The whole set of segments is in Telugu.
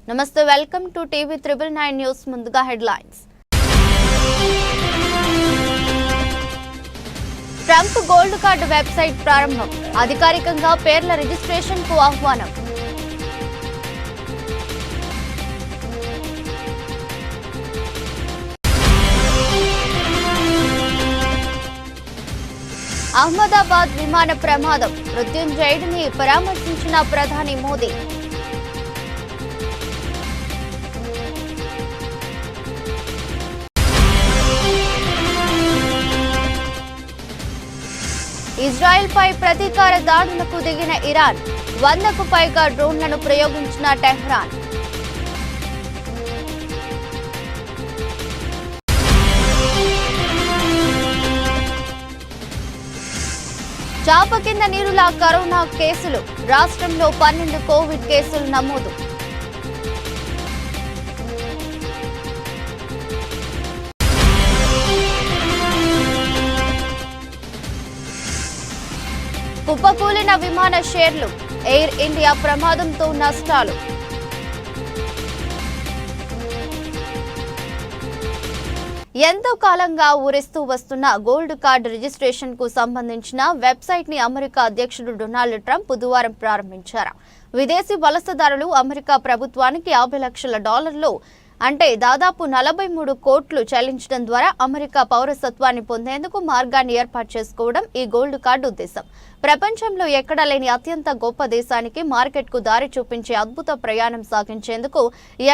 నమస్తే వెల్కమ్ టు టీవీ 999 న్యూస్ ముందుగా headlines. Trump gold card website ప్రారంభం. అధికారికంగా పేర్ల రిజిస్ట్రేషన్ కు ఆహ్వానం. అహ్మదాబాద్ విమాన ప్రమాదం. మృత్యుంజయుడిని పరామర్శించిన ప్రధాని మోదీ. ఇజ్రాయెల్ పై ప్రతీకార దాడులకు దిగిన ఇరాన్. 100కు పైగా డ్రోన్లను ప్రయోగించిన టెహ్రాన్. చాప కింద నీరులా కరోనా కేసులు. రాష్ట్రంలో 12 కోవిడ్ కేసులు నమోదు. కుప్పకూలిన విమాన షేర్లు. ఎయిర్ ఇండియా ప్రమాదంతో నష్టాలు. ఎంతో కాలంగా ఊరిస్తూ వస్తున్న గోల్డ్ కార్డు రిజిస్ట్రేషన్ కు సంబంధించిన వెబ్సైట్ ని అమెరికా అధ్యక్షుడు డొనాల్డ్ ట్రంప్ బుధవారం ప్రారంభించారు. విదేశీ వలసదారులు అమెరికా ప్రభుత్వానికి $50 లక్షలు అంటే దాదాపు 43 కోట్లు చెల్లించడం ద్వారా అమెరికా పౌరసత్వాన్ని పొందేందుకు మార్గాన్ని ఏర్పాటు చేసుకోవడం ఈ గోల్డ్ కార్డు ఉద్దేశం. ప్రపంచంలో ఎక్కడా లేని అత్యంత గొప్ప దేశానికి మార్కెట్కు దారి చూపించే అద్భుత ప్రయాణం సాగించేందుకు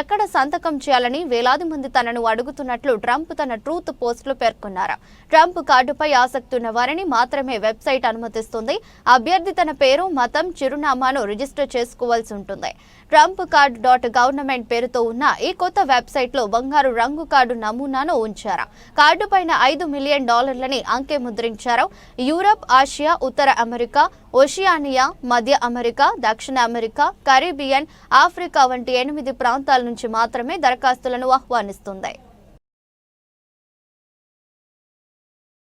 ఎక్కడ సంతకం చేయాలని వేలాది మంది తనను అడుగుతున్నట్లు ట్రంప్ తన ట్రూత్ పోస్టులో పేర్కొన్నారు. ట్రంప్ కార్డుపై ఆసక్తి ఉన్న వారిని మాత్రమే వెబ్సైట్ అనుమతిస్తుంది. అభ్యర్థి తన పేరు, మతం, చిరునామాను రిజిస్టర్ చేసుకోవాల్సి ఉంటుంది. ట్రంప్ కార్డు .గవర్నమెంట్ పేరుతో ఉన్న ఈ కొత్త వెబ్సైట్ లో బంగారు రంగు కార్డు నమూనాను ఉంచారు. కార్డు పైన $5 మిలియన్ అంకె ముద్రించారు. యూరప్, ఆసియా, ఉత్తర అమెరికా, ఓషియానియా, మధ్య అమెరికా, దక్షిణ అమెరికా, కరీబియన్, ఆఫ్రికా వంటి 8 ప్రాంతాల నుంచి మాత్రమే దరఖాస్తులను ఆహ్వానిస్తుంది.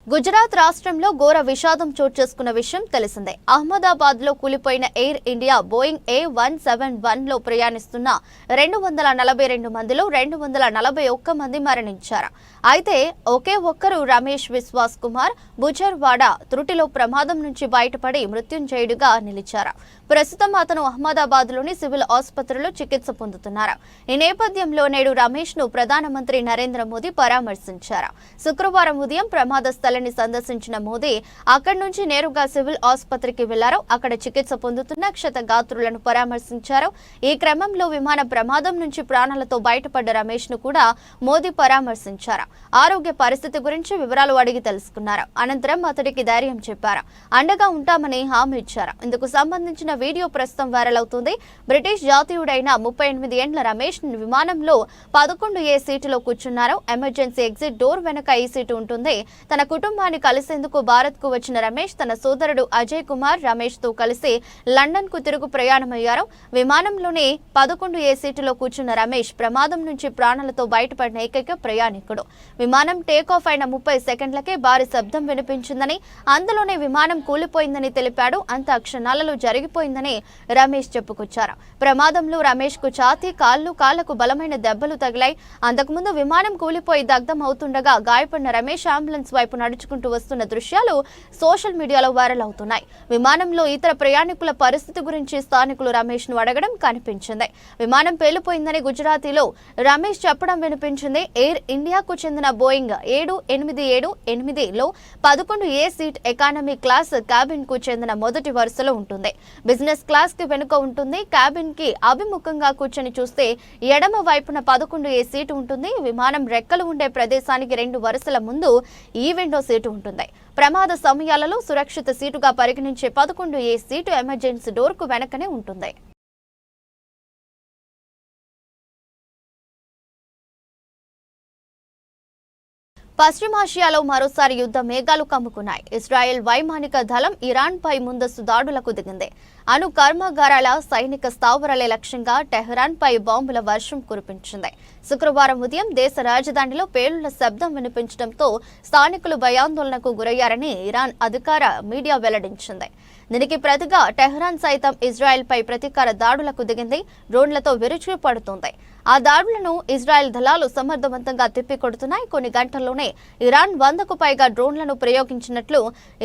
గుజరాత్ రాష్ట్రంలో ఘోర విషాదం చోటు చేసుకున్న విషయం తెలిసిందే. అహ్మదాబాద్ లో కూలిపోయిన ఎయిర్ ఇండియా బోయింగ్ A171 లో ప్రయాణిస్తున్న 242 మందిలో 241 మంది మరణించారు. అయితే ఒకే ఒక్కరు రమేష్ విశ్వాస్ కుమార్ బుజర్వాడ త్రుటిలో ప్రమాదం నుంచి బయటపడి మృత్యుంజయుడిగా నిలిచారు. ప్రస్తుతం అతను అహ్మదాబాద్ లోని సివిల్ ఆసుపత్రిలో చికిత్స పొందుతున్నారు. ఈ నేపథ్యంలో నేడు రమేష్ ను ప్రధానమంత్రి నరేంద్ర మోదీ పరామర్శించారు. శుక్రవారం ఉదయం ప్రమాద స్థలాన్ని సందర్శించిన మోదీ అక్కడి నుంచి నేరుగా సివిల్ ఆసుపత్రికి వెళ్లారు. అక్కడ చికిత్స పొందుతున్న క్షతగాత్రులను పరామర్శించారు. ఈ క్రమంలో విమాన ప్రమాదం నుంచి ప్రాణాలతో బయటపడ్డ రమేష్ ను కూడా మోదీ పరామర్శించారు. ఆరోగ్య పరిస్థితి గురించి వివరాలు అడిగి తెలుసుకున్నారు. అనంతరం అతడికి ధైర్యం చెప్పారు. అండగా ఉంటామని హామీ ఇచ్చారు. ఇందుకు సంబంధించిన వీడియో ప్రస్తుతం వైరల్ అవుతుంది. బ్రిటిష్ జాతీయుడైన 38 ఏండ్ల రమేష్ విమానంలో 11A సీటులో కూర్చున్నారు. ఎమర్జెన్సీ ఎగ్జిట్ డోర్ వెనుక ఈ సీటు ఉంటుంది. తన కుటుంబాన్ని కలిసేందుకు భారత్ కు వచ్చిన రమేష్ తన సోదరుడు అజయ్ కుమార్ రమేష్ తో కలిసి లండన్ కు తిరుగు ప్రయాణమయ్యారు. విమానంలోని 11A సీటులో కూర్చున్న రమేష్ ప్రమాదం నుంచి ప్రాణాలతో బయటపడిన ఏకైక ప్రయాణికుడు. విమానం టేక్ ఆఫ్ అయిన 30 సెకండ్లకే భారీ శబ్దం వినిపించిందని, అందులోనే విమానం కూలిపోయిందని తెలిపాడు. అంత క్షణాలలో జరిగిపోయిందని రమేష్ చెప్పుకొచ్చారు. ప్రమాదంలో రమేష్ కు ఛాతీ, కాళ్లకు బలమైన దెబ్బలు తగిలాయి. అంతకుముందు విమానం కూలిపోయి దగ్ధం అవుతుండగా గాయపడిన రమేష్ అంబులెన్స్ వైపు నడుచుకుంటూ వస్తున్న దృశ్యాలు సోషల్ మీడియాలో వైరల్ అవుతున్నాయి. విమానంలో ఇతర ప్రయాణికుల పరిస్థితి గురించి స్థానికులు రమేష్ ను అడగడం కనిపించింది. విమానం పేలిపోయిందని గుజరాతీలో రమేష్ చెప్పడం వినిపించింది. ఎయిర్ ఇండియాకు చెందిన బోయింగ్ 787-8 లో 11A seat economy class cabin కు చెందిన మొదటి వరుసలో ఉంటుంది. బిజినెస్ క్లాస్ కి వెనుక ఉంటుంది. క్యాబిన్ కి అభిముఖంగా కూర్చొని చూస్తే ఎడమ వైపున 11A సీటు ఉంటుంది. విమానం రెక్కలు ఉండే ప్రదేశానికి 2 వరుసల ముందు ఈ విండో సీటు ఉంటుంది. ప్రమాద సమయాలలో సురక్షిత సీటుగా పరిగణించే 11A సీటు ఎమర్జెన్సీ డోర్ కు వెనకనే ఉంటుంది. పశ్చిమాసియాలో మరోసారి యుద్ధ మేఘాలు కమ్ముకున్నాయి. ఇజ్రాయెల్ వైమానిక దళం ఇరాన్పై ముందస్తు దాడులకు దిగింది. అణు కర్మాగారాల సైనిక స్థావరాలే లక్ష్యంగా టెహ్రాన్పై బాంబుల వర్షం కురిపించింది. శుక్రవారం ఉదయం దేశ రాజధానిలో పేలుళ్ల శబ్దం వినిపించడంతో స్థానికులు భయాందోళనకు గురయ్యారని ఇరాన్ అధికార మీడియా వెల్లడించింది. దీనికి ప్రతిగా టెహ్రాన్ సైతం ఇజ్రాయెల్పై ప్రతీకార దాడులకు దిగింది. డ్రోన్లతో విరుచుకుపడుతోంది. ఆ దాడులను ఇజ్రాయెల్ దళాలు సమర్థవంతంగా తిప్పికొడుతున్నాయి. కొన్ని గంటల్లోనే ఇరాన్ 100కు పైగా డ్రోన్లను ప్రయోగించినట్లు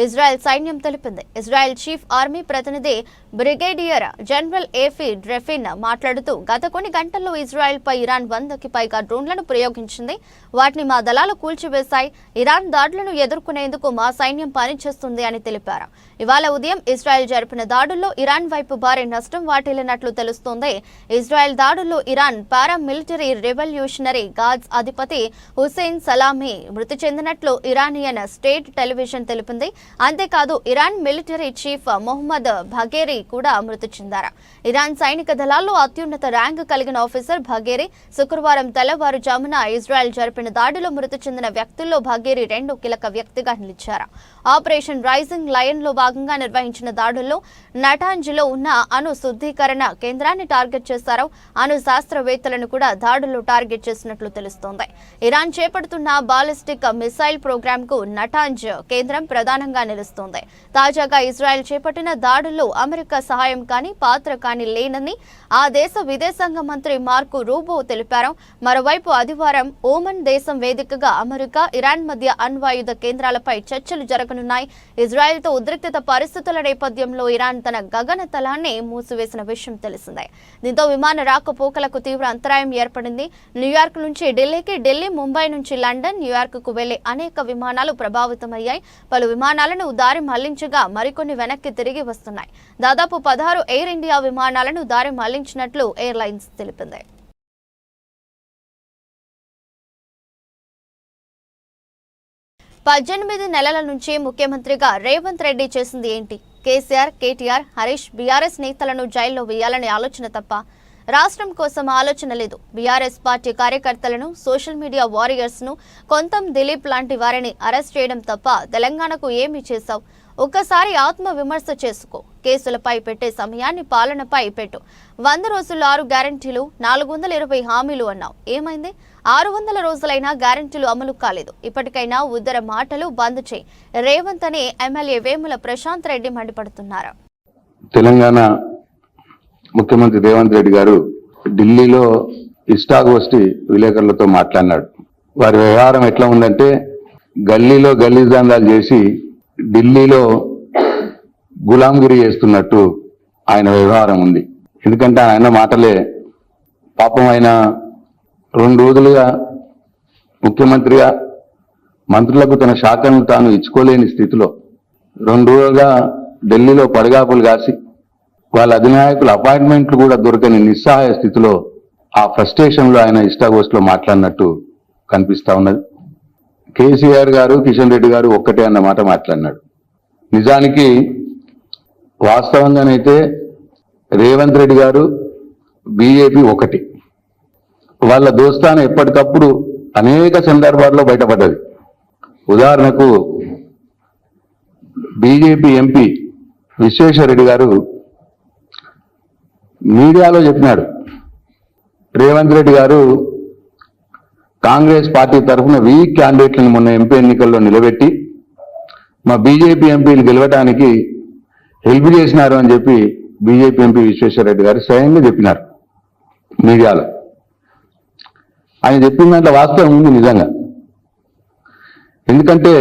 ఇజ్రాయెల్ సైన్యం తెలిపింది. ఇజ్రాయెల్ చీఫ్ ఆర్మీ ప్రతినిధి బ్రిగేడియర్ జనరల్ ఏఫీ డ్రెఫిన్ మాట్లాడుతూ, గత కొన్ని గంటల్లో ఇజ్రాయెల్పై ఇరాన్ 100కి పైగా డ్రోన్లను ప్రయోగించింది. వాటిని మా దళాలు కూల్చివేశాయి. ఇరాన్ దాడులను ఎదుర్కొనేందుకు మా సైన్యం పనిచేస్తుంది అని తెలిపారు. ఇవాళ ఉదయం ఇజ్రాయెల్ జరిపిన దాడుల్లో ఇరాన్ వైపు భారీ నష్టం వాటిల్లినట్లు తెలుస్తోంది. ఇజ్రాయెల్ దాడుల్లో ఇరాన్ పారామిలిటరీ రెవల్యూషనరీ గార్డ్స్ అధిపతి హుసేన్ సలామీ మృతి చెందినట్లు ఇరానియన్ స్టేట్ టెలివిజన్ తెలిపింది. అంతేకాదు ఇరాన్ మిలిటరీ చీఫ్ మొహమ్మద్ భగేరీ కూడా మృతి చెందారు. ఇరాన్ సైనిక దళాల్లో అత్యున్నత ర్యాంకు కలిగిన ఆఫీసర్ భగేరీ శుక్రవారం తెల్లవారుజామున ఇజ్రాయెల్ జరిపిన దాడిలో మృతి చెందిన వ్యక్తుల్లో భగేరీ 2 కీలక వ్యక్తిగా నిలిచారు. ఆపరేషన్ రైజింగ్ లయన్ లో భాగంగా నిర్వహించిన దాడుల్లో నటాంజ్లో ఉన్న అణు శుద్ధీకరణ కేంద్రాన్ని టార్గెట్ చేశారు. అణు శాస్త్రవేత్తలను కూడా దాడుల్లో టార్గెట్ చేసినట్లు తెలుస్తోంది. ఇరాన్ చేపడుతున్న బాలిస్టిక్ మిసైల్ ప్రోగ్రామ్ కు నటాంజ్ కేంద్రం ప్రధానంగా నిలుస్తోంది. తాజాగా ఇజ్రాయెల్ చేపట్టిన దాడుల్లో అమెరికా సహాయం కానీ పాత్ర కానీ లేనని ఆ దేశ విదేశాంగ మంత్రి మార్కో రూబో తెలిపారు. మరోవైపు ఆదివారం ఓమన్ దేశం వేదికగా అమెరికా ఇరాన్ మధ్య అణ్వాయుధ కేంద్రాలపై చర్చలు జరగనున్నాయి. ఇజ్రాయెల్తో ఉద్రిక్తత పరిస్థితుల నేపథ్యంలో ఇరాన్ తన గగనతలాన్ని మూసివేసిన విషయం తెలిసిందే. దీంతో విమాన రాకపోకలకు తీవ్ర అంతరాయం ఏర్పడింది. న్యూయార్క్ నుంచి ఢిల్లీకి, ఢిల్లీ ముంబై నుంచి లండన్, న్యూయార్క్ కు వెళ్లే అనేక విమానాలు ప్రభావితమయ్యాయి. పలు విమానాలను దారి మళ్లించగా మరికొన్ని వెనక్కి తిరిగి వస్తున్నాయి. దాదాపు 16 ఎయిర్ ఇండియా విమానాలను దారి మళ్లించినట్లు ఎయిర్లైన్స్ తెలిపింది. పద్దెనిమిది నెలల నుంచి ముఖ్యమంత్రిగా రేవంత్ రెడ్డి చేసింది ఏంటి? కేసీఆర్, కేటీఆర్, హరీష్, బీఆర్ఎస్ నేతలను జైల్లో వేయాలనే ఆలోచన తప్ప రాష్ట్రం కోసం ఆలోచన లేదు. బీఆర్ఎస్ పార్టీ కార్యకర్తలను, సోషల్ మీడియా వారియర్స్ ను, కొంతం దిలీప్ లాంటి వారిని అరెస్ట్ చేయడం తప్ప తెలంగాణకు ఏమి చేశావు? ఒక్కసారి ఆత్మ విమర్శ చేసుకో. కేసులపై పెట్టే సమయాన్ని పాలనపై పెట్టు. 100 రోజుల్లో 6 గ్యారంటీలు, 420 హామీలు అన్నావు. ఏమైంది? 600 రోజులైనా గ్యారంటీలు అమలు కాలేదు. ఇప్పటికైనా ఉద్దర మాటలు బంద్ చేయి. రేవంత్ అని ఎమ్మెల్యే వేముల ప్రశాంత్ రెడ్డి మండిపడుతున్నారు. తెలంగాణ ముఖ్యమంత్రి రేవంత్ రెడ్డి గారు ఢిల్లీలో ఇష్టాగోష్ఠి విలేకరులతో మాట్లాడినాడు. వారి వ్యవహారం ఎట్లా ఉందంటే, గల్లీలో గల్లీజాందాలు చేసి ఢిల్లీలో గులాంగిరి చేస్తున్నట్టు ఆయన వ్యవహారం ఉంది. ఎందుకంటే ఆయన మాటలే పాపం. ఆయన 2 రోజులుగా ముఖ్యమంత్రిగా మంత్రులకు తన శాఖను తాను ఇచ్చుకోలేని స్థితిలో 2 రోజులుగా ఢిల్లీలో పడగాపులు కాసి వాళ్ళ అధినాయకుల అపాయింట్మెంట్లు కూడా దొరకని నిస్సహాయ స్థితిలో ఆ ఫ్రస్ట్రేషన్ లో ఆయన ఇష్టాగోష్ఠిలో మాట్లాడినట్టు కనిపిస్తా ఉన్నది. కేసీఆర్ గారు, కిషన్ రెడ్డి గారు ఒక్కటే అన్న మాట మాట్లాడినాడు. నిజానికి వాస్తవంగానైతే రేవంత్ రెడ్డి గారు, బీజేపీ ఒకటి. వాళ్ళ దోస్తాను ఎప్పటికప్పుడు అనేక సందర్భాల్లో బయటపడ్డది. ఉదాహరణకు బీజేపీ ఎంపీ విశ్వేశ్వరరెడ్డి గారు మీడియాలో చెప్పినాడు, రేవంత్ రెడ్డి గారు కాంగ్రెస్ పార్టీ తరఫున వీక్ క్యాండిడేట్లను మొన్న ఎంపీ ఎన్నికల్లో నిలబెట్టి మా బీజేపీ ఎంపీలు గెలవడానికి హెల్ప్ చేసినారు అని చెప్పి బీజేపీ ఎంపీ విశ్వేశ్వరరెడ్డి గారు స్వయంగా చెప్పినారు మీడియాలో. ఆయన చెప్పిన దాంట్లో వాస్తవం ఉంది నిజంగా. ఎందుకంటే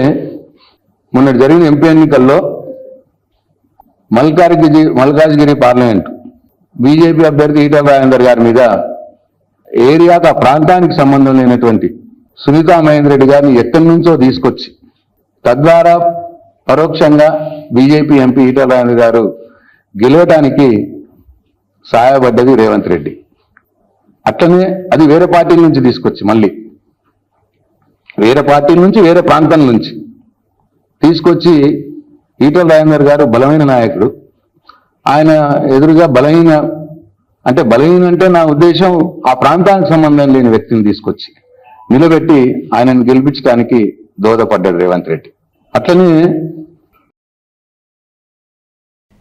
మొన్న జరిగిన ఎంపీ ఎన్నికల్లో మల్కాజ్గిరి పార్లమెంట్ బీజేపీ అభ్యర్థి ఈటెల రాజేందర్ గారి మీద ఏరియాకు, ఆ ప్రాంతానికి సంబంధం లేనటువంటి సునీతా మహేందర్ రెడ్డి గారిని ఎక్కడి నుంచో తీసుకొచ్చి తద్వారా పరోక్షంగా బీజేపీ ఎంపీ ఈటెల రాజేందర్ గారు గెలవటానికి సహాయపడ్డది రేవంత్ రెడ్డి. అట్లనే అది వేరే పార్టీల నుంచి తీసుకొచ్చి, మళ్ళీ వేరే పార్టీల నుంచి, వేరే ప్రాంతం నుంచి తీసుకొచ్చి ఈటెల రాజేందర్ గారు బలమైన నాయకుడు. ఆయన ఎదురుగా బలహీన అంటే నా ఉద్దేశం ఆ ప్రాంతానికి సంబంధం లేని వ్యక్తిని తీసుకొచ్చి నిలబెట్టి ఆయనను గెలిపించడానికి దోహదపడ్డాడు రేవంత్ రెడ్డి. అట్లనే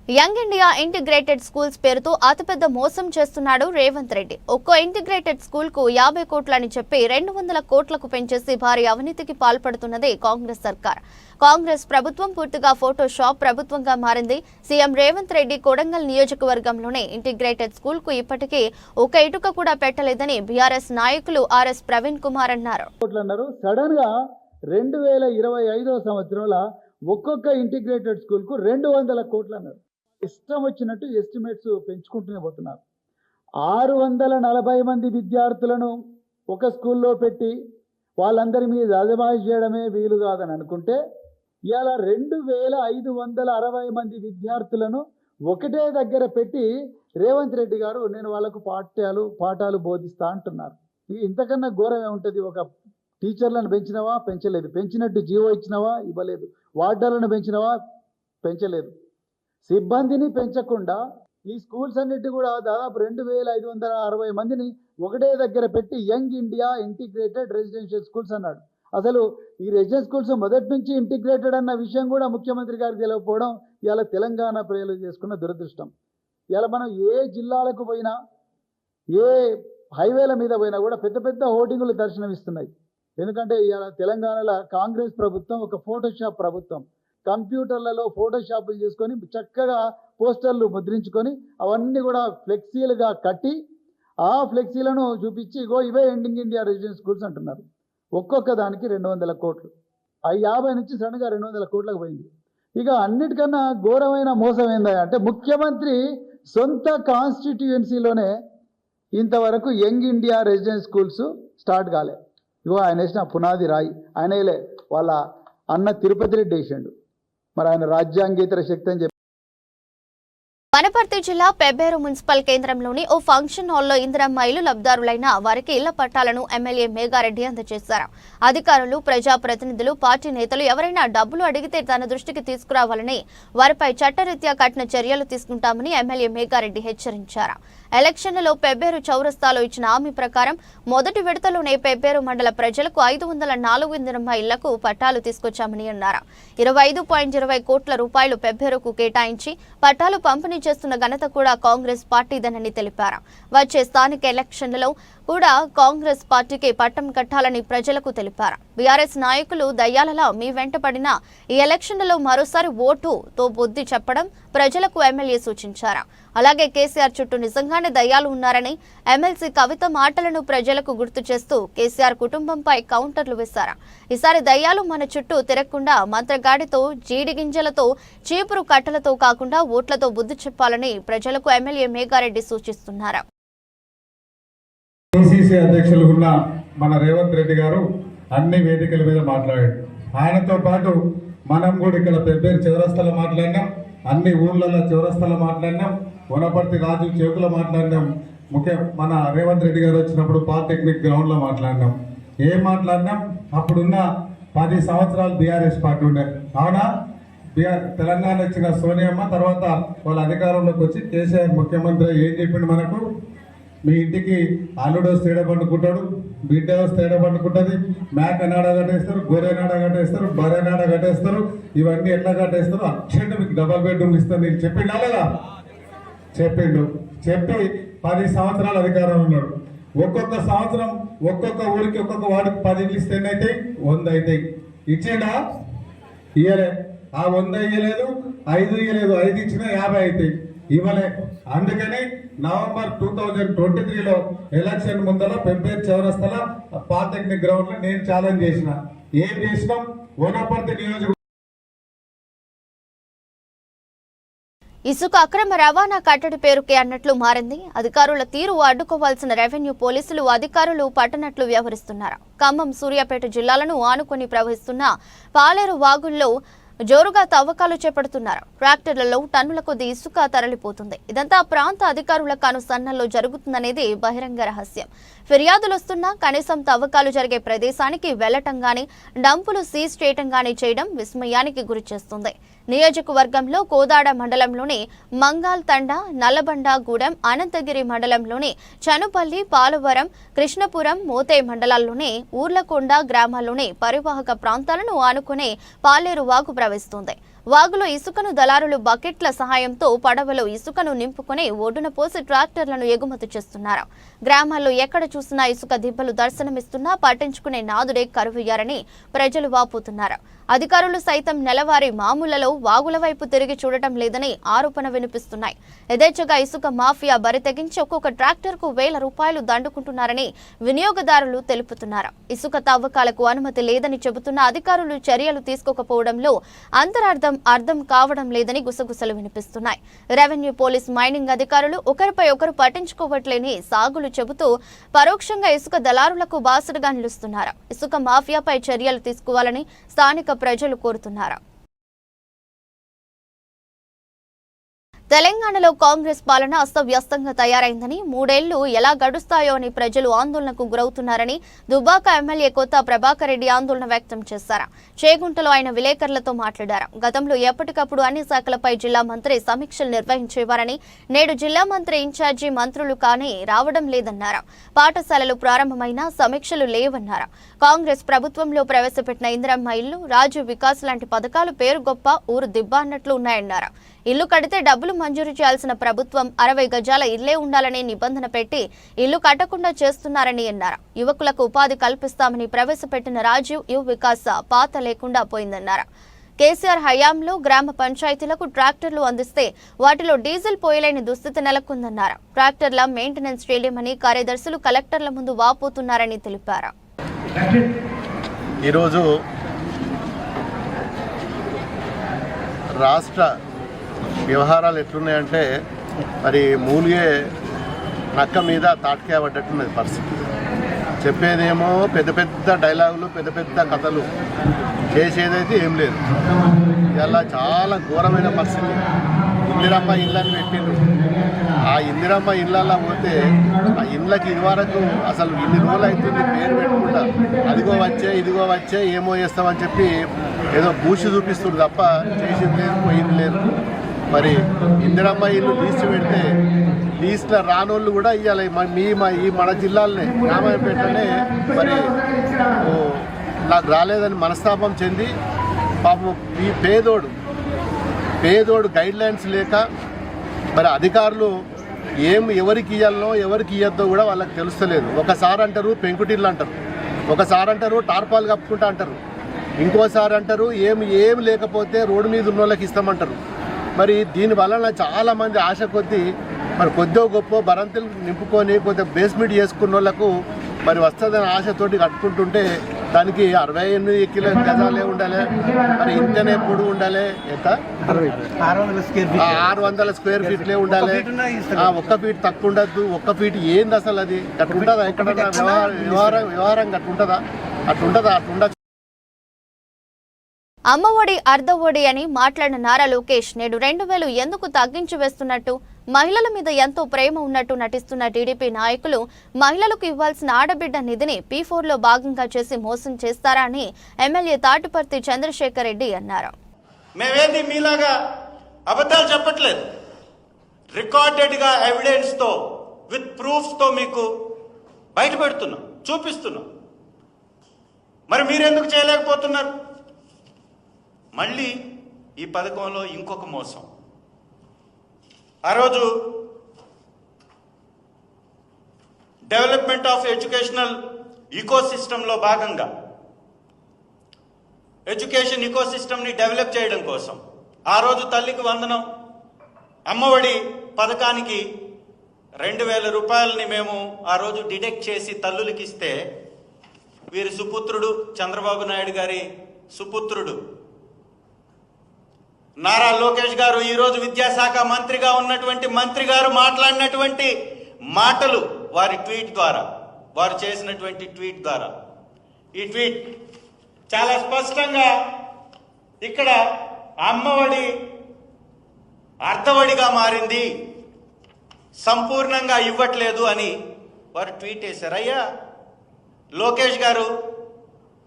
యంగ్ ఇండియా ఇంటిగ్రేటెడ్ స్కూల్స్ పేరుతో అతిపెద్ద మోసం చేస్తున్నాడు రేవంత్ రెడ్డి. ఒక్కో ఇంటిగ్రేటెడ్ స్కూల్ కు 50 కోట్లని చెప్పి 200 కోట్లకు పెంచేసి భారీ అవినీతికి పాల్పడుతున్నది కాంగ్రెస్ సర్కార్. కాంగ్రెస్ ప్రభుత్వం పూర్తిగా ఫోటోషాప్ ప్రభుత్వంగా మారింది. సీఎం రేవంత్ రెడ్డి కొడంగల్ నియోజకవర్గంలోనే ఇంటిగ్రేటెడ్ స్కూల్ కు ఇప్పటికీ ఒక ఇటుక కూడా పెట్టలేదని బీఆర్ఎస్ నాయకులు ఆర్ఎస్ ప్రవీణ్ కుమార్ అన్నారు. సడన్ గా 2025వ సంవత్సరంలో ఒక్కొక్క ఇంటిగ్రేటెడ్ స్కూల్ కు 200 కోట్లు అన్నారు. ఇష్టం వచ్చినట్టు ఎస్టిమేట్స్ పెంచుకుంటూనే పోతున్నారు. 640 మంది విద్యార్థులను ఒక స్కూల్లో పెట్టి వాళ్ళందరి మీద అజమాయిష్ చేయడమే వీలు కాదని అనుకుంటే ఇవాళ 2560 మంది విద్యార్థులను ఒకటే దగ్గర పెట్టి రేవంత్ రెడ్డి గారు నేను వాళ్ళకు పాఠాలు బోధిస్తా అంటున్నారు. ఇంతకన్నా ఘోరమే ఉంటుంది. ఒక టీచర్లను పెంచినవా? పెంచలేదు. పెంచినట్టు జీవో ఇచ్చినవా? ఇవ్వలేదు. వార్డర్లను పెంచినవా? పెంచలేదు. సిబ్బందిని పెంచకుండా ఈ స్కూల్స్ అన్నిటి కూడా దాదాపు 2560 మందిని ఒకటే దగ్గర పెట్టి young India integrated residential schools అన్నాడు. అసలు ఈ రెసిడెన్షియల్ స్కూల్స్ మొదటి నుంచి ఇంటిగ్రేటెడ్ అన్న విషయం కూడా ముఖ్యమంత్రి గారికి తెలియకపోవడం ఇవాళ తెలంగాణ ప్రజలు చేసుకున్న దురదృష్టం. ఇవాళ మనం ఏ జిల్లాలకు పోయినా ఏ హైవేల మీద పోయినా కూడా పెద్ద పెద్ద హోర్డింగులు దర్శనమిస్తున్నాయి. ఎందుకంటే ఇవాళ తెలంగాణలో కాంగ్రెస్ ప్రభుత్వం ఒక ఫోటోషాప్ ప్రభుత్వం. కంప్యూటర్లలో ఫోటోషాపులు చేసుకొని చక్కగా పోస్టర్లు ముద్రించుకొని అవన్నీ కూడా ఫ్లెక్సీలుగా కట్టి ఆ ఫ్లెక్సీలను చూపించి ఇవే ఎండింగ్ ఇండియా రెసిడెన్షియల్ స్కూల్స్ అంటున్నారు. ఒక్కొక్క దానికి 200 కోట్లు. 50 నుంచి సడన్గా 200 కోట్లకు పోయింది. ఇక అన్నిటికన్నా ఘోరమైన మోసం ఏందా అంటే ముఖ్యమంత్రి సొంత కాన్స్టిట్యుయెన్సీలోనే ఇంతవరకు young India residential schools start కాలే. ఆయన వేసిన పునాది రాయి ఆయనలే వాళ్ళ అన్న తిరుపతి రెడ్డి వేసాడు. మరి ఆయన రాజ్యాంగేతర శక్తి అని చెప్పి. వనపర్తి జిల్లా పెబ్బేరు మున్సిపల్ కేంద్రంలోని ఓ ఫంక్షన్ హాల్లో ఇందిరమ్మ ఇల్లు లబ్ధారులైన వారికి ఇళ్ల పట్టాలను ఎమ్మెల్యే మేఘారెడ్డి అందజేశారు. అధికారులు, ప్రజాప్రతినిధులు, పార్టీ నేతలు ఎవరైనా డబ్బులు అడిగితే తన దృష్టికి తీసుకురావాలని, వారిపై చట్టరీత్యా కఠిన చర్యలు తీసుకుంటామని ఎమ్మెల్యే మేఘారెడ్డి హెచ్చరించారు. ఎలక్షన్లలో పెబ్బేరు చౌరస్తాలో ఇచ్చిన హామీ ప్రకారం మొదటి విడతలోనే పెబ్బేరు మండల ప్రజలకు 504 ఇందిరమ్మ ఇళ్లకు పట్టాలు తీసుకొచ్చామని అన్నారు. 25.20 కోట్ల రూపాయలు పెబ్బేరుకు కేటాయించి పట్టాలు పంపిణీ చేస్తున్న ఘనత కూడా కాంగ్రెస్ పార్టీదనని తెలిపారు. వచ్చే స్థానిక ఎలక్షన్లలో కూడా కాంగ్రెస్ పార్టీకి పట్టం కట్టాలని ప్రజలకు తెలిపారు. బీఆర్ఎస్ నాయకులు దయ్యాలలా మీ వెంట పడిన ఈ ఎలక్షన్లలో మరోసారి ఓటుతో బుద్ధి చెప్పడం ప్రజలకు ఎమ్మెల్యే సూచించారు. అలాగే కేసీఆర్ చుట్టూ నిజంగానే దయ్యాలు ఉన్నారని ఎమ్మెల్సీ కవిత మాటలను ప్రజలకు గుర్తు చేస్తూ కేసీఆర్ కుటుంబంపై కౌంటర్లు వేశారు. ఈసారి దయ్యాలు మన చుట్టూ తిరగకుండా మంత్రగాడితో, జీడి గింజలతో, చీపురు కట్టలతో కాకుండా ఓట్లతో బుద్ధి చెప్పాలని ప్రజలకు ఎమ్మెల్యే మేఘారెడ్డి సూచిస్తున్నారు. పిసిసి అధ్యక్షులు ఉన్న మన రేవంత్ రెడ్డి గారు అన్ని వేదికల మీద మాట్లాడాడు. ఆయనతో పాటు మనం కూడా ఇక్కడ పెబ్బేరు చౌరస్తాలో మాట్లాడినాం, అన్ని ఊర్లలో చౌరస్తాలో మాట్లాడినాం, వనపర్తి రాజు చేకులో మాట్లాడినాం. మన రేవంత్ రెడ్డి గారు వచ్చినప్పుడు పాలిటెక్నిక్ గ్రౌండ్లో మాట్లాడినాం. ఏం మాట్లాడినాం? అప్పుడున్న 10 సంవత్సరాలు బీఆర్ఎస్ పార్టీ ఉండే, అవునా? తెలంగాణ వచ్చిన సోనియమ్మ తర్వాత వాళ్ళ అధికారంలోకి వచ్చి కేసీఆర్ ముఖ్యమంత్రి ఏం చెప్పిండు మనకు? మీ ఇంటికి అల్లుడు వస్తే ఏడ పండుకుంటాడు, బిడ్డ వస్తే ఏడ పండుకుంటుంది, మేక నాడ కట్టేస్తారు, గొర్రె నాడ కట్టేస్తారు, బర్రె నాడ కట్టేస్తారు, ఇవన్నీ ఎట్లా కట్టేస్తారు, అక్షండి మీకు డబల్ బెడ్రూమ్ ఇస్తారు. నీకు చెప్పిండా లేదా? చెప్పిండు. చెప్పి 10 సంవత్సరాలు అధికారం ఉన్నాడు. ఒక్కొక్క సంవత్సరం ఒక్కొక్క ఊరికి ఒక్కొక్క వాడికి 10 ఇళ్ళు ఇస్తే ఎన్నైతాయి? 100 అవుతాయి. ఇచ్చిండా? ఇయ్యలే. ఆ 100 ఇయ్యలేదు, 5 ఇయ్యలేదు. 5 ఇచ్చినా 50 అవుతాయి. ఇవ్వలే. అందుకని నవంబర్ 2023లో ఎలక్షన్ ముందర పెబ్బేరు చౌరస్తాల పాలిటెక్నిక్ గ్రౌండ్ లో నేను ఛాలెంజ్ చేసిన. ఏం చేసినాం? వనపర్తి నియోజకవర్గం ఇసుక అక్రమ రవాణా కట్టడి పేరుకే అన్నట్లు మారింది. అధికారుల తీరు అడ్డుకోవాల్సిన రెవెన్యూ పోలీసులు అధికారులు పట్టనట్లు వ్యవహరిస్తున్నారు. ఖమ్మం, సూర్యాపేట జిల్లాలను ఆనుకొని ప్రవహిస్తున్న పాలేరు వాగుల్లో జోరుగా తవ్వకాలు చేపడుతున్నారు. ట్రాక్టర్లలో టన్నుల కొద్ది ఇసుక తరలిపోతుంది. ఇదంతా ప్రాంత అధికారుల కనుసన్నల్లో జరుగుతుందనేది బహిరంగ రహస్యం. ఫిర్యాదులు వస్తున్నా కనీసం తవ్వకాలు జరిగే ప్రదేశానికి వెళ్లటం గానీ, డంపులు సీజ్ చేయటం గానీ చేయడం విస్మయానికి గురి చేస్తుంది. నియోజకవర్గంలో కోదాడ మండలంలోని మంగాల్ తండా, నల్లబండగూడెం, అనంతగిరి మండలంలోని చనుపల్లి, పాలవరం, కృష్ణపురం, మోతే మండలాల్లోని ఊర్లకొండ గ్రామాల్లోని పరివాహక ప్రాంతాలను ఆనుకునే పాలేరు వాగు ప్రవహిస్తుంది. వాగులో ఇసుకను దళారులు బకెట్ల సహాయంతో పడవలో ఇసుకను నింపుకుని ఒడ్డున పోసి ట్రాక్టర్లను ఎగుమతి చేస్తున్నారు. గ్రామాల్లో ఎక్కడ చూసినా ఇసుక దిబ్బలు దర్శనమిస్తున్నా పట్టించుకునే నాదుడే కరువయ్యారని ప్రజలు వాపోతున్నారు. అధికారులు సైతం నెలవారీ మామూలలో వాగుల వైపు తిరిగి చూడటం లేదని ఆరోపణ వినిపిస్తున్నాయి. యథేచ్ఛగా ఇసుక మాఫియా బరితెగించి ఒక్కొక్క ట్రాక్టర్కు ₹1000 దండుకుంటున్నారని వినియోగదారులు తెలుపుతున్నారు. ఇసుక తవ్వకాలకు అనుమతి లేదని చెబుతున్న అధికారులు చర్యలు తీసుకోకపోవడంలో అర్థం కావడం లేదని గుసగుసలు వినిపిస్తున్నాయి. రెవెన్యూ, పోలీస్, మైనింగ్ అధికారులు ఒకరిపై ఒకరు పట్టించుకోవట్లేని సాగులు చెబుతూ పరోక్షంగా ఇసుక దళారులకు బాసటగా నిలుస్తున్నారు. ఇసుక మాఫియాపై చర్యలు తీసుకోవాలని స్థానిక ప్రజలు కోరుతున్నారు. తెలంగాణలో కాంగ్రెస్ పాలన అస్తవ్యస్తంగా తయారైందని, 3 ఏళ్లు ఎలా గడుస్తాయో అని ప్రజలు ఆందోళనకు గురవుతున్నారని దుబ్బాక ఎమ్మెల్యే కొత్త ప్రభాకర్ రెడ్డి ఆందోళన వ్యక్తం చేశారు. చేగుంటలో ఆయన విలేకరులతో మాట్లాడారు. గతంలో ఎప్పటికప్పుడు అన్ని శాఖలపై జిల్లా మంత్రి సమీక్షలు నిర్వహించేవారని, నేడు జిల్లా మంత్రి ఇన్ఛార్జి మంత్రులు కానీ రావడం లేదన్నారు. పాఠశాలలు ప్రారంభమైన సమీక్షలు లేవన్నారు. కాంగ్రెస్ ప్రభుత్వంలో ప్రవేశపెట్టిన ఇందిరమ్మ ఇల్లు, రాజీవ్ వికాస్ లాంటి పథకాలు పేరు గొప్ప, ఊరు దిబ్బ అన్నట్లు ఉన్నాయన్నారు. ఇల్లు కడితే డబ్బులు మంజూరు చేయాల్సిన ప్రభుత్వం 60 గజాల ఇల్లే ఉండాలని నిబంధన పెట్టి ఇల్లు కట్టకుండా చేస్తున్నారని అన్నారు. యువకులకు ఉపాధి కల్పిస్తామని ప్రవేశపెట్టిన రాజీవ్ యువ వికాస్ పాత లేకుండా పోయిందన్నారు. కేసీఆర్ హయాంలో గ్రామ పంచాయతీలకు ట్రాక్టర్లు అందిస్తే వాటిలో డీజిల్ పోయలేని దుస్థితి నెలకొందన్నారు. ట్రాక్టర్ల మెయింటెనెన్స్ చేయలేమని కార్యదర్శులు కలెక్టర్ల ముందు వాపోతున్నారని తెలిపారు. ఈరోజు రాష్ట్ర వ్యవహారాలు ఎట్లున్నాయంటే మరి మూలిగే నక్క మీద తాటికాయ పడ్డట్టున్నది పరిస్థితి. చెప్పేదేమో పెద్ద పెద్ద డైలాగులు, పెద్ద పెద్ద కథలు, చేసేదైతే ఏం లేదు. ఇలా చాలా ఘోరమైన పరిస్థితి. ఇందిరమ్మ ఇళ్ళని పెట్టిండ్రు. ఆ ఇందిరమ్మ ఇళ్ళల్లో పోతే ఆ ఇళ్ళకి ఇదివరకు అసలు ఇన్ని రోజులు అవుతుంది పేరు పెట్టుకుంటా ఇదిగో వచ్చే ఏమో చేస్తామని చెప్పి ఏదో బూసి చూపిస్తుంది తప్ప చేసింది లేదు, పోయింది లేదు. మరి ఇందిరమ్మ ఇల్లు లీస్ట్ పెడితే లీస్ట్లో రానోళ్ళు కూడా ఇవ్వాలి. ఈ మన జిల్లాలనే రామాయపేటనే మరి నాకు రాలేదని మనస్తాపం చెంది పాపం ఈ పేదోడు గైడ్లైన్స్ లేక మరి అధికారులు ఎవరికి ఇవ్వాలనో ఎవరికి ఇవ్వద్దో కూడా వాళ్ళకి తెలుస్తలేదు. ఒకసారి అంటారు పెంకుటిల్లు అంటారు, ఒకసారి అంటారు టార్పాలు కప్పుకుంటా అంటారు, ఇంకోసారి అంటారు ఏం లేకపోతే రోడ్డు మీద ఉన్న వాళ్ళకి ఇస్తామంటారు. మరి దీనివల్ల చాలామంది ఆశ కొద్దీ మరి కొద్దో గొప్ప బరంతులు నింపుకొని కొద్దిగా బేస్మెంట్ చేసుకున్న వాళ్ళకు మరి వస్తుందని ఆశతోటి కట్టుకుంటుంటే దానికి 68 గజాలే ఉండాలి, మరి ఇంతనే పొడుగు ఉండాలి, ఎంత 600 స్క్వేర్ ఫీట్లే ఉండాలి. 1 ఫీట్ తక్కువ ఉండద్దు. 1 ఫీట్ ఏంది అసలు? అది అట్లుంటుందా? ఎక్కడన్నా వ్యవహారం అట్లుంటుందా? అట్లుండదు. అమ్మఒడి, అర్ధఒడి అని మాట్లాడిన నారా లోకేష్ నేడు 2000 ఎందుకు తగ్గించి వేస్తున్నట్టు, మహిళల మీద ఎంతో ప్రేమ ఉన్నట్టు నటిస్తున్న టీడీపీ నాయకులు మహిళలకు ఇవ్వాల్సిన ఆడబిడ్డ నిధిని P4లో భాగంగా చేసి మోసం చేస్తారా అని ఎమ్మెల్యే తాటిపర్తి చంద్రశేఖర్ రెడ్డి అన్నారు. మేమేంది మీలాగా అబద్ధాలు చెప్పట్లేదు. రికార్డెడ్గా ఎవిడెన్స్తో విత్ ప్రూఫ్స్తో మీకు బయట పెడుతున్నాం, చూపిస్తున్నాం. మరి మీరెందుకు చేయలేకపోతున్నారు? మళ్ళీ ఈ పథకంలో ఇంకొక మోసం. ఆ రోజు డెవలప్మెంట్ ఆఫ్ ఎడ్యుకేషనల్ ఈకోసిస్టంలో భాగంగా ఎడ్యుకేషన్ ఈకోసిస్టమ్ని డెవలప్ చేయడం కోసం ఆ రోజు తల్లికి వందనం, అమ్మఒడి పథకానికి 2000 రూపాయలని మేము ఆ రోజు డిడక్ట్ చేసి తల్లులకి ఇస్తే, వీరి సుపుత్రుడు చంద్రబాబు నాయుడు గారి సుపుత్రుడు నారా లోకేష్ గారు ఈరోజు విద్యాశాఖ మంత్రిగా ఉన్నటువంటి మంత్రి గారు మాట్లాడినటువంటి మాటలు, వారి ట్వీట్ ద్వారా, వారు చేసినటువంటి ట్వీట్ ద్వారా, ఈ ట్వీట్ చాలా స్పష్టంగా ఇక్కడ అమ్మఒడి అర్ధవడిగా మారింది, సంపూర్ణంగా ఇవ్వట్లేదు అని వారు ట్వీట్ చేశారు. అయ్యా లోకేష్ గారు,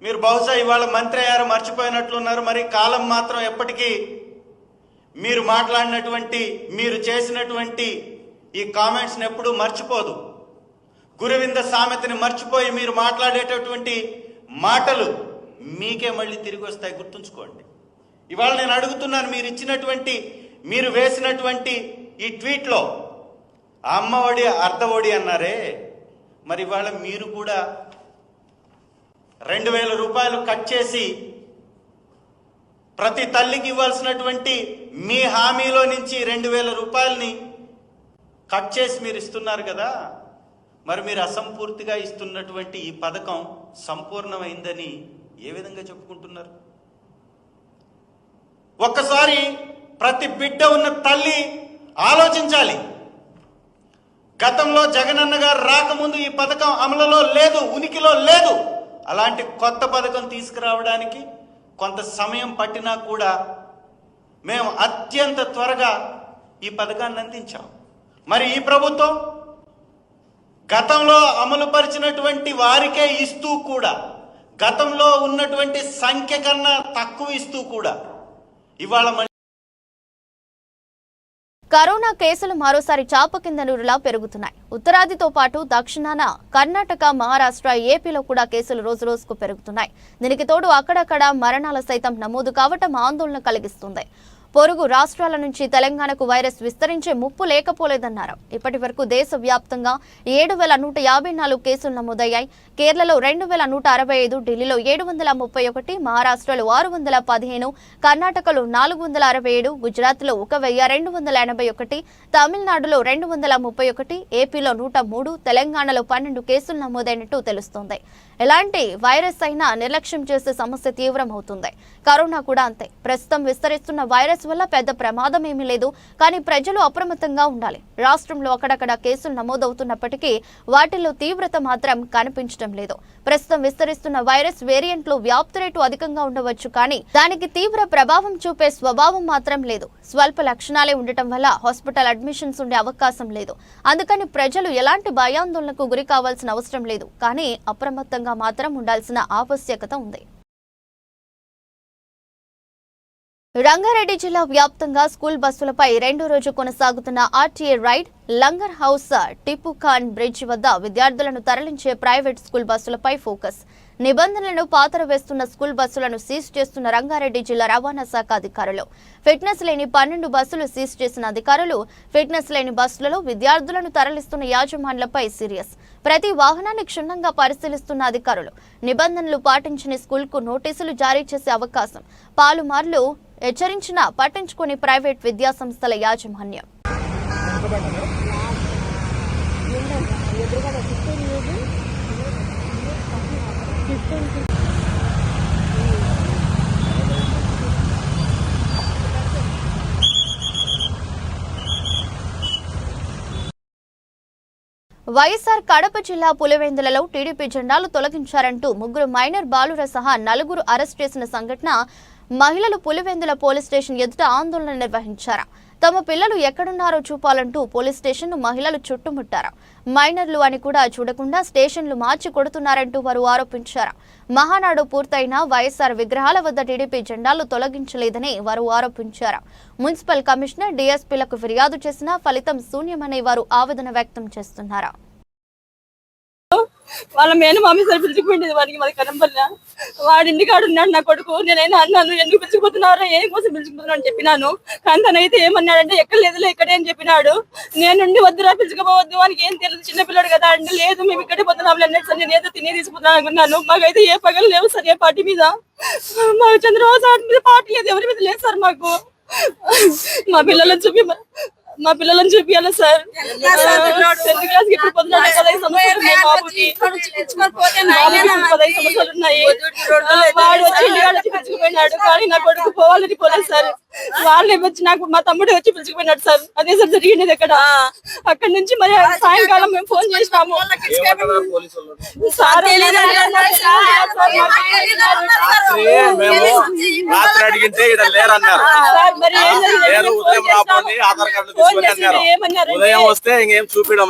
మీరు బహుశా ఇవాళ మంత్రి అయ్యారు, మర్చిపోయినట్లున్నారు. మరి కాలం మాత్రం ఎప్పటికీ మీరు మాట్లాడినటువంటి, మీరు చేసినటువంటి ఈ కామెంట్స్ని ఎప్పుడూ మర్చిపోదు. గురువింద సామెతని మర్చిపోయి మీరు మాట్లాడేటటువంటి మాటలు మీకే మళ్ళీ తిరిగి వస్తాయి, గుర్తుంచుకోండి. ఇవాళ నేను అడుగుతున్నాను, మీరు ఇచ్చినటువంటి, మీరు వేసినటువంటి ఈ ట్వీట్లో అమ్మఒడి అర్ధఒడి అన్నారే, మరి ఇవాళ మీరు కూడా 2000 రూపాయలు కట్ చేసి ప్రతి తల్లికి ఇవ్వాల్సినటువంటి మీ హామీలో నుంచి 2000 రూపాయలని కట్ చేసి మీరు ఇస్తున్నారు కదా. మరి మీరు అసంపూర్తిగా ఇస్తున్నటువంటి ఈ పథకం సంపూర్ణమైందని ఏ విధంగా చెప్పుకుంటున్నారు? ఒక్కసారి ప్రతి బిడ్డ ఉన్న తల్లి ఆలోచించాలి. గతంలో జగనన్న గారు రాకముందు ఈ పథకం అమలులో లేదు, ఉనికిలో లేదు. అలాంటి కొత్త పథకం తీసుకురావడానికి కొంత సమయం పట్టినా కూడా మేము అత్యంత త్వరగా ఈ పథకాన్ని అందించాం. మరి ఈ ప్రభుత్వం గతంలో అమలుపరిచినటువంటి వారికే ఇస్తూ కూడా, గతంలో ఉన్నటువంటి సంఖ్య కన్నా తక్కువ ఇస్తూ కూడా ఇవాళ కరోనా కేసులు మరోసారి చాప కింద నూరులా పెరుగుతున్నాయి. ఉత్తరాదితో పాటు దక్షిణాన కర్ణాటక, మహారాష్ట్ర, ఏపీలో కూడా కేసులు రోజురోజుకు పెరుగుతున్నాయి. దీనికి తోడు అక్కడక్కడ మరణాలు సైతం నమోదు కావటం ఆందోళన కలిగిస్తుంది. పొరుగు రాష్ట్రాల నుంచి తెలంగాణకు వైరస్ విస్తరించే ముప్పు లేకపోలేదన్నారు. ఇప్పటి వరకు దేశవ్యాప్తంగా 7154 కేసులు నమోదయ్యాయి. కేరళలో 2165, ఢిల్లీలో 731, మహారాష్ట్రలో 615, కర్ణాటకలో 467, గుజరాత్లో 1281, తమిళనాడులో 231, ఏపీలో 103, తెలంగాణలో 12 కేసులు నమోదైనట్టు తెలుస్తోంది. ఎలాంటి వైరస్ అయినా నిర్లక్ష్యం చేసే సమస్య తీవ్రమవుతుంది. కరోనా కూడా అంతే. ప్రస్తుతం విస్తరిస్తున్న వైరస్ వల్ల పెద్ద ప్రమాదం ఏమీ లేదు, కానీ ప్రజలు అప్రమత్తంగా ఉండాలి. రాష్ట్రంలో అక్కడక్కడ కేసులు నమోదవుతున్నప్పటికీ వాటిల్లో తీవ్రత మాత్రం కనిపించడం లేదు. ప్రస్తుతం విస్తరిస్తున్న వైరస్ వేరియంట్లు వ్యాప్తి రేటు అధికంగా ఉండవచ్చు, కానీ దానికి తీవ్ర ప్రభావం చూపే స్వభావం మాత్రం లేదు. స్వల్ప లక్షణాలే ఉండటం వల్ల హాస్పిటల్ అడ్మిషన్స్ ఉండే అవకాశం లేదు. అందుకని ప్రజలు ఎలాంటి భయాందోళనకు గురి కావాల్సిన అవసరం లేదు, కానీ అప్రమత్తంగా మాత్రం ఉండాల్సిన ఆవశ్యకత ఉంది. రంగారెడ్డి జిల్లా వ్యాప్తంగా స్కూల్ బస్సులపై రెండో రోజు కొనసాగుతున్న RTA raid. Langar Houz, Tippu Khan bridge వద్ద విద్యార్థులను తరలించే ప్రైవేట్ స్కూల్ బస్సులపై ఫోకస్. నిబంధనలను పాతర వేస్తున్న స్కూల్ బస్సులను సీజ్ చేస్తున్న రంగారెడ్డి జిల్లా రవాణా శాఖ అధికారులు. ఫిట్నెస్ లేని 12 బస్సులు సీజ్ చేసిన అధికారులు. ఫిట్నెస్ లేని బస్సులలో విద్యార్థులను తరలిస్తున్న యాజమాన్లపై సీరియస్. ప్రతి వాహనాన్ని క్షుణ్ణంగా పరిశీలిస్తున్న అధికారులు. నిబంధనలు పాటించని స్కూల్కు నోటీసులు జారీ చేసే అవకాశం. పాలుమార్లు హెచ్చరించినా పట్టించుకుని ప్రైవేట్ విద్యాసంస్థల యాజమాన్యం. వైఎస్ఆర్ కడప జిల్లా పులివెందులలో టీడీపీ జెండాలు తొలగించారంటూ 3 మైనర్ బాలుర సహా 4 అరెస్ట్ చేసిన సంఘటన. మహిళలు పులివెందుల పోలీస్ స్టేషన్ ఎదుట ఆందోళన నిర్వహించారు. తమ పిల్లలు ఎక్కడున్నారో చూపాలంటూ పోలీస్ స్టేషన్ను మహిళలు చుట్టుముట్టారు. మైనర్లు అని కూడా చూడకుండా స్టేషన్లు మార్చి కొడుతున్నారంటూ వారు ఆరోపించారు. మహానాడు పూర్తయినా వైఎస్ఆర్ విగ్రహాల వద్ద టీడీపీ జెండాలు తొలగించలేదని వారు ఆరోపించారు. మున్సిపల్ కమిషనర్, డీఎస్పీలకు ఫిర్యాదు చేసినా ఫలితం శూన్యమని వారు ఆవేదన వ్యక్తం చేస్తున్నారు. వాళ్ళ మేనమామి సార్ పిలిచిపోయింది వాడికి, మాది కనంపల్ల. వాడి ఇంటికాడు ఉన్నాడు నా కొడుకు. నేనైనా అన్నాను, ఎందుకు పిలిచిపోతున్నారో, ఏం కోసం పిలిచిపోతున్నా అని చెప్పినాను. కానీ తనైతే ఏమన్నాడంటే ఎక్కడ లేదులే ఇక్కడే అని చెప్పినాడు. నేనుండి వద్దురా పిలుచుకోవద్దు, వానికి ఏం తెలియదు, చిన్నపిల్లడు కదా అంటే లేదు మేము ఇక్కడే పోతున్నాం అన్నాడు సార్. నేనేదో తినే తీసుకున్నాను అనుకున్నాను. మాకైతే ఏ పగలు లేవు సార్, ఏ పార్టీ మీద. మాకు చంద్రబాబు సార్ మీద పార్టీ లేదు, ఎవరి మీద లేదు సార్. మాకు మా పిల్లలను చూపియాలి సార్. 10th క్లాస్ ఇప్పుడు 15 సంవత్సరాలు ఉన్నాయి బాబుకి. 15 సంవత్సరాలు ఉన్నాయి. వాడు వచ్చి ఇంటికాడ వచ్చి పిలుచుకుపోయినాడు, కానీ నా కొడుకు పోవాలని పోలేదు సార్. వాళ్ళే వచ్చి నాకు మా తమ్ముడు వచ్చి పిలుచుకుపోయినాడు సార్. అదే సార్ జరిగింది అక్కడ. అక్కడ నుంచి మరి సాయంకాలం మేము ఫోన్ చేసినాము సార్. ఉదయం వస్తే ఇంకేం చూపించడం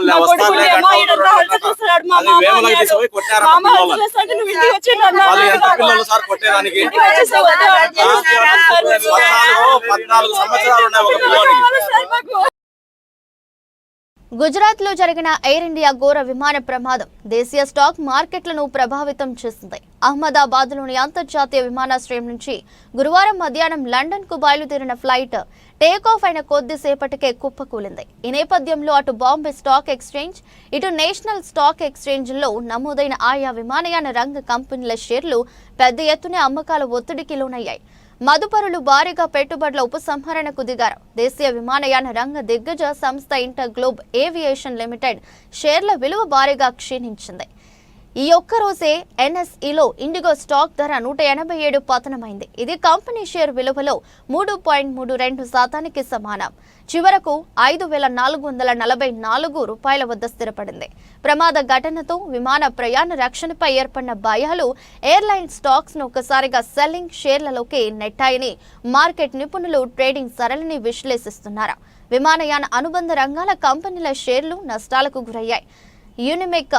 పిల్లలు సార్ కొట్టేదానికి 4 సంవత్సరాలు ఉన్నాయి ఒక పిల్లోనికి. గుజరాత్ లో జరిగిన ఎయిర్ ఇండియా ఘోర విమాన ప్రమాదం దేశీయ స్టాక్ మార్కెట్లను ప్రభావితం చేసింది. అహ్మదాబాద్ లోని అంతర్జాతీయ విమానాశ్రయం నుంచి గురువారం మధ్యాహ్నం లండన్ కు బయలుదేరిన ఫ్లైట్ టేక్ ఆఫ్ అయిన కొద్దిసేపటికే కుప్పకూలింది. ఈ నేపథ్యంలో అటు బాంబే స్టాక్ ఎక్స్చేంజ్, ఇటు నేషనల్ స్టాక్ ఎక్స్చేంజ్ లో నమోదైన ఆయా విమానయాన రంగ కంపెనీల షేర్లు పెద్ద ఎత్తున అమ్మకాల ఒత్తిడికి లోనయ్యాయి. మదుపరులు భారీగా పెట్టుబడుల ఉపసంహరణకు దిగారు. దేశీయ విమానయాన రంగ దిగ్గజ సంస్థ ఇంటర్ గ్లోబ్ ఏవియేషన్ లిమిటెడ్ షేర్ల విలువ భారీగా క్షీణించింది. ఈ ఒక్కరోజే ఎన్ఎస్ఈలో ఇండిగో స్టాక్ ధర 187 పతనమైంది. ఇది కంపెనీ షేర్ విలువలో 3.32% సమానం. చివరకు 5,444 రూపాయల వద్ద స్థిరపడింది. ప్రమాద ఘటనతో విమాన ప్రయాణ రక్షణపై ఏర్పడిన భయాలు ఎయిర్లైన్ స్టాక్స్ ను ఒకసారిగా సెల్లింగ్ షేర్లలోకి నెట్టాయని మార్కెట్ నిపుణులు ట్రేడింగ్ సరళిని విశ్లేషిస్తున్నారు. విమానయాన అనుబంధ రంగాల కంపెనీల షేర్లు నష్టాలకు గురయ్యాయి. Unimech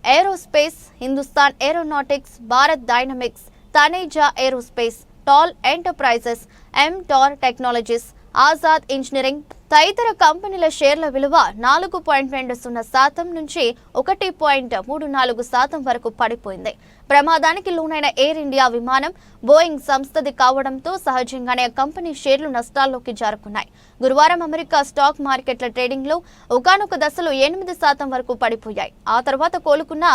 aerospace, Hindustan aeronautics, Bharat dynamics, Taneja aerospace, Taal enterprises, MTAR technologies, Azad engineering తదితర కంపెనీల షేర్ల విలువ 4.20% నుంచి 1.34% వరకు పడిపోయింది. ప్రమాదానికి లోనైన ఎయిర్ ఇండియా విమానం బోయింగ్ సంస్థది కావడంతో సహజంగానే కంపెనీ షేర్లు నష్టాల్లోకి జారుకున్నాయి. గురువారం అమెరికా స్టాక్ మార్కెట్ల ట్రేడింగ్ లో ఒకానొక దశలో 8% వరకు పడిపోయాయి. ఆ తర్వాత కోలుకున్న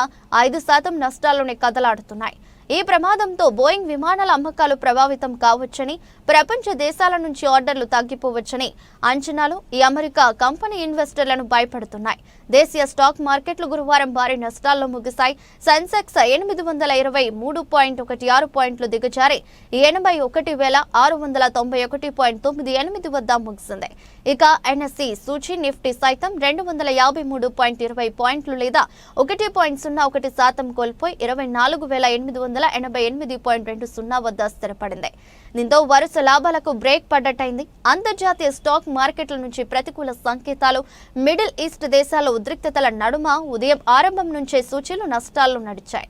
5% నష్టాల్లోనే కదలాడుతున్నాయి. ఈ ప్రమాదంతో బోయింగ్ విమానాల అమ్మకాలు ప్రభావితం కావచ్చని, ప్రపంచ దేశాల నుంచి ఆర్డర్లు తగ్గిపోవచ్చని అంచనాలు ఈ అమెరికా కంపెనీ ఇన్వెస్టర్లను భయపడుతున్నాయి. దేశీయ స్టాక్ మార్కెట్లు గురువారం భారీ నష్టాల్లో ముగిశాయి. సెన్సెక్స్ 823.16 పాయింట్లు దిగజారి 81,691.98 వద్ద ముగిసింది. ఇక ఎన్ఎస్ఈ సూచీ నిఫ్టీ సైతం 253.20 పాయింట్లు లేదా 1.01% కోల్పోయి 24,888.20 వద్ద స్థిరపడింది. దీంతో వరుస లాభాలకు బ్రేక్ పడ్డట్టయింది. అంతర్జాతీయ స్టాక్ మార్కెట్ల నుంచి ప్రతికూల సంకేతాలు, మిడిల్ ఈస్ట్ దేశాల ఉద్రిక్తతల నడుమ ఉదయం ఆరంభం నుంచే సూచీలు నష్టాల్లో నడిచాయి.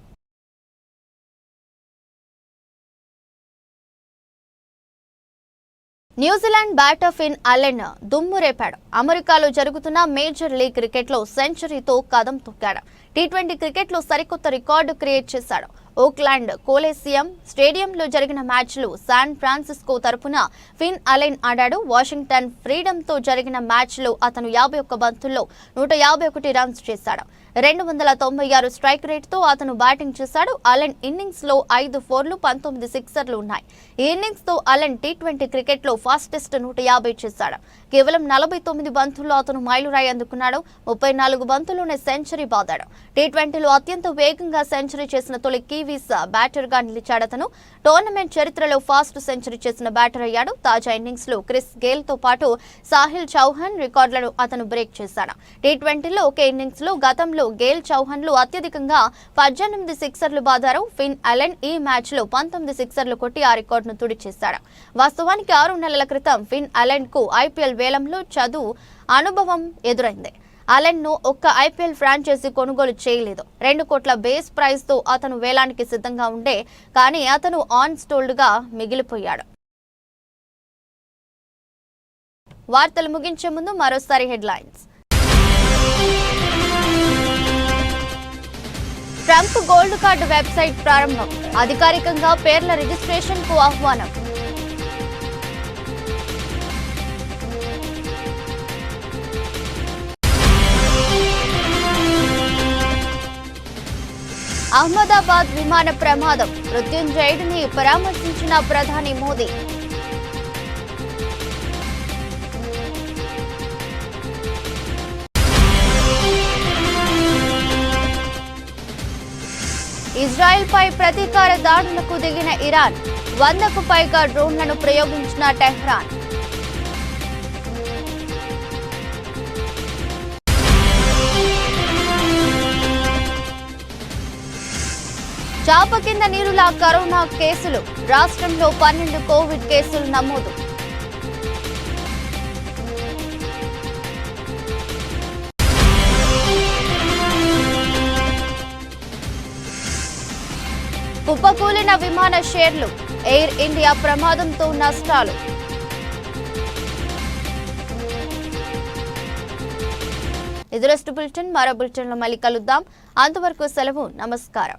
న్యూజిలాండ్ బ్యాటర్ ఫిన్ అలెన్ దుమ్ము రేపాడు. అమెరికాలో జరుగుతున్న మేజర్ లీగ్ క్రికెట్లో సెంచరీతో కదం తొక్కాడు. టీ20 క్రికెట్లో సరికొత్త రికార్డు క్రియేట్ చేశాడు. ఓక్లాండ్ కోలేసియం స్టేడియంలో జరిగిన మ్యాచ్లో శాన్ ఫ్రాన్సిస్కో తరపున ఫిన్ అలెన్ ఆడాడు. వాషింగ్టన్ ఫ్రీడమ్తో జరిగిన మ్యాచ్లో అతను 51 బంతుల్లో 151 రన్స్ చేశాడు. 296 స్ట్రైక్ రేట్తో అతను బ్యాటింగ్ చేశాడు. అలెన్ ఇన్నింగ్స్లో 5 ఫోర్లు, 19 సిక్సర్లు ఉన్నాయి. ఈ ఇన్నింగ్స్తో అలెన్ టీ20 క్రికెట్లో ఫాస్టెస్ట్ 150 చేశాడు. కేవలం 49 బంతుల్లో అతను మైలురాయి అందుకున్నాడు. 34 బంతుల్లోనే సెంచరీ బాదాడు. టీ20లో అత్యంత వేగంగా సెంచరీ చేసిన తొలి కివీస్ బ్యాటర్ గా నిలిచాడతను. టోర్నమెంట్ చరిత్రలో ఫాస్ట్ సెంచరీ చేసిన బ్యాటర్ అయ్యాడు. తాజా ఇన్నింగ్స్ లో క్రిస్ గేల్ తో పాటు సాహిల్ చౌహాన్ రికార్డులను అతను బ్రేక్ చేశాడు. టీ20లో ఒకే ఇన్నింగ్స్ లో గతంలో గేల్ చౌహాన్లు అత్యధికంగా 18 సిక్సర్లు బాదారు. ఫిన్ అలెన్ ఈ మ్యాచ్ లో 19 సిక్సర్లు కొట్టి ఆ రికార్డును తుడిచేశాడు. వాస్తవానికి 6 నెలల క్రితం ఫిన్ అలెన్ కు ఐపీఎల్ వేలంలో అనుభవం ఎదురైంది. అలెన్ ను ఒక్క ఐపీఎల్ ఫ్రాంచైజీ కొనుగోలు చేయలేదు. 2 కోట్ల బేస్ ప్రైజ్ తో అతను వేలానికి సిద్ధంగా ఉండే కానీ అతను ఆన్ స్టోల్డ్ గా మిగిలిపోయాడు. వార్తలు ముగించే ముందు మరోసారి headlines. Trump gold card website ప్రారంభం. అధికారికంగా పేర్ల రిజిస్ట్రేషన్ కు ఆహ్వానం. అహ్మదాబాద్ విమాన ప్రమాదం. మృత్యుంజయుడిని పరామర్శించిన ప్రధాని మోదీ. ఇజ్రాయెల్ పై ప్రతీకార దాడులకు దిగిన ఇరాన్. 100కు పైగా డ్రోన్లను ప్రయోగించిన టెహ్రాన్. చాప కింద నీరులా కరోనా కేసులు. రాష్ట్రంలో 12 కోవిడ్ కేసులు నమోదు. కుప్పకూలిన విమాన షేర్లు. ఎయిర్ ఇండియా ప్రమాదంతో నష్టాలు. ఇది రెస్ట్ బులెటిన్. మరో బులెటిన్లో మళ్ళీ కలుద్దాం. అంతవరకు సెలవు. నమస్కారం.